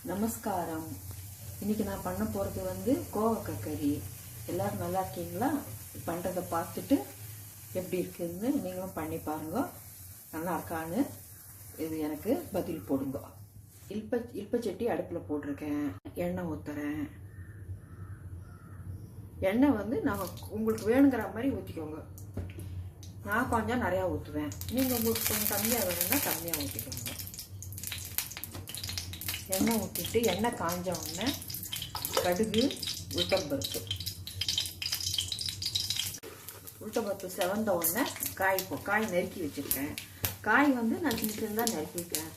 நமஸ்காரம். இன்னைக்கு நான் பண்ண போகிறது கோவக்காய் கறி. எல்லாரும் நல்லா இருக்கீங்களா? பண்ணுறதை பார்த்துட்டு எப்படி இருக்குதுன்னு நீங்களும் பண்ணி பாருங்க. நல்லா இருக்கான்னு இது எனக்கு பதில் போடுங்க. இல்பச்சட்டி அடுப்பில் போட்டிருக்கேன். எண்ணெய் ஊற்றுறேன். எண்ணெய் நான் உங்களுக்கு வேணுங்கிற மாதிரி ஊற்றிக்கோங்க. நான் கொஞ்சம் நிறையா ஊற்றுவேன். நீங்கள் உங்களுக்கு கொஞ்சம் கம்மியாக வேணும்னா கம்மியாக ஊற்றிக்கோங்க. எண்ணெய் ஊற்றிட்டு எண்ணெய் காஞ்ச உடனே கடுகு, உளுத்தம்பருப்பு செவந்த உடனே காய் நறுக்கி வச்சுருக்கேன். காய் நான் சின்னதாக நறுக்கிக்கிறேன்.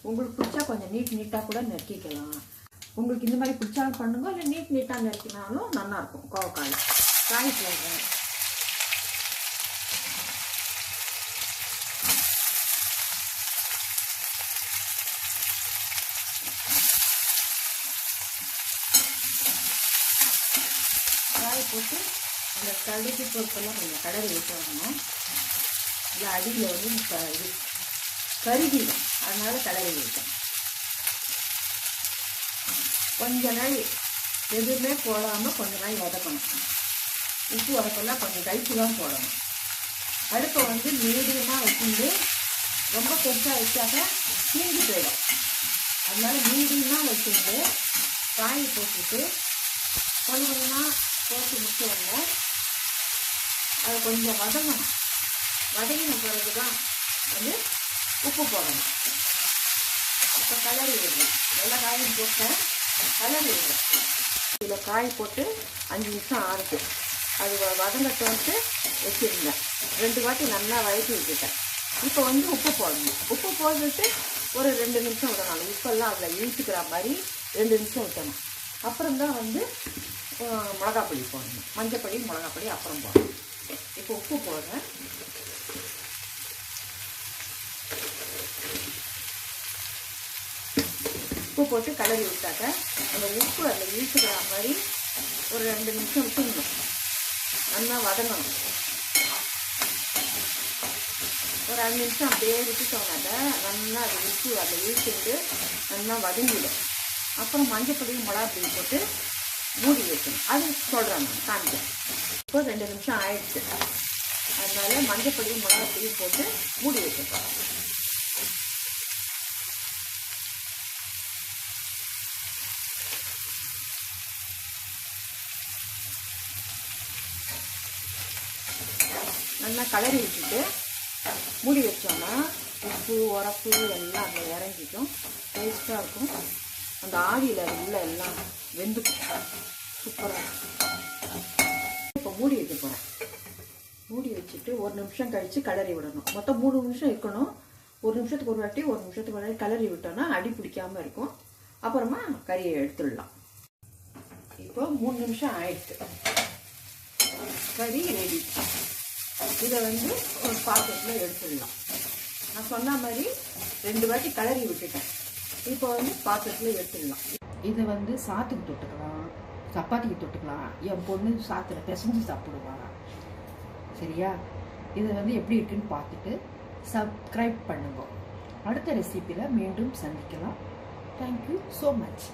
உங்களுக்கு பிடிச்சா கொஞ்சம் நீட்டாக கூட நறுக்கிக்கலாம். உங்களுக்கு இந்த மாதிரி பிடிச்சாலும் பண்ணுங்க, இல்லை நீட்டாக நறுக்கினாலும் நல்லாயிருக்கும். காய் போடுறேன். காய் போட்டு அந்த கடுகு பொருட்கள்லாம் கொஞ்சம் கடலை விட்டுறணும். இல்லை அடியில் இது கருகிடும், அதனால கடலை விட்டேன். கொஞ்ச நாள் எதுவுமே போடாமல் கொஞ்ச நாள் வதக்கணும். உப்பு வதக்கலாம் கொஞ்சம் கழிச்சு தான் போடணும். அடுப்பை மீடியமாக வச்சுட்டு ரொம்ப பெருசாக வச்சாக்க தீங்கி போயிடும். அதனால மீடியமாக வச்சுட்டு காய் போட்டுட்டு கொஞ்சம் கொஞ்சமாக போட்டு முடிச்சோடனே அதை கொஞ்சம் வதங்கணும். வதங்கின பிறகு தான் உப்பு போடணும். இப்போ கலரி விடுறேன். எல்லா காயும் போட்டேன், கலரி விடுறேன். இதில் காய் போட்டு 5 நிமிஷம் ஆறுது. அது வதங்கட்டு வச்சுருந்தேன். 2 வாட்டி நல்லா வதக்கி விட்டுட்டேன். இப்போ உப்பு போடணும். உப்பு போட்டுட்டு ஒரு 2 நிமிஷம் விடணும். உப்பெல்லாம் அதில் இழுத்துக்கிற மாதிரி 2 நிமிஷம் விட்டணும். அப்புறம்தான் மிளகாப்பொடி போடணும். மஞ்சப்பொடி, மிளகாப்பொடி அப்புறம் போடணும். இப்போ உப்பு போடுறேன். உப்பு போட்டு கலரி விட்டாக்க அந்த உப்பு அதில் இழுத்துக்கிற மாதிரி ஒரு 2 நிமிஷம் விட்டுணும். நல்லா வதங்கணும். ஒரு 5 நிமிஷம் அப்படியே விட்டுட்டோம்னாக்க நல்லா அது உப்பு அதில் இழுத்துட்டு நல்லா வதங்கிடும். அப்புறம் மஞ்சப்பொடியும் மிளகாப்பொடி போட்டு மூடி வைக்கணும். அது சொல்கிறேன், நான் காமிக்கிறேன். இப்போ 2 நிமிஷம் ஆயிடுச்சு. அதனால மஞ்சப்பொடியும் மிளகாப்பொடியும் போட்டு மூடி வைக்கணும். நல்லா கலரி விட்டுட்டு மூடி வச்சோம்னா உப்பு, உரப்பு எல்லாம் அதில் இறங்கிக்கும். டேஸ்ட்டாக இருக்கும். அந்த ஆவியில் உள்ள எல்லாம் வெந்துக்கும். சூப்பராக இருக்கும். இப்போ மூடி வைக்க போகிறேன். மூடி வச்சுட்டு 1 நிமிஷம் கழித்து கிளறி விடணும். மொத்தம் 3 நிமிஷம் இருக்கணும். 1 நிமிஷத்துக்கு ஒரு வாட்டி 1 நிமிஷத்துக்கு ஒரு வாட்டி கிளறி விட்டோன்னா அடி பிடிக்காமல் இருக்கும். அப்புறமா கறியை எடுத்துடலாம். இப்போ 3 நிமிஷம் ஆயிடுச்சு. கறி ரெடி. இதை ஒரு பாத்திரத்தில் எடுத்துடலாம். நான் சொன்ன மாதிரி 2 வாட்டி கிளறி விட்டுட்டேன். இப்போ பாத்திரத்தில் எடுத்துடலாம். இதை சாத்துக்கு தொட்டுக்கலாம், சப்பாத்திக்கு தொட்டுக்கலாம். என் பொண்ணு சாத்தில் பிசைஞ்சு சாப்பிடுவாங்க. சரியா? இது எப்படி இருக்குன்னு பார்த்துட்டு சப்ஸ்கிரைப் பண்ணுங்க. அடுத்த ரெசிபியில் மீண்டும் சந்திக்கலாம். Thank you so much.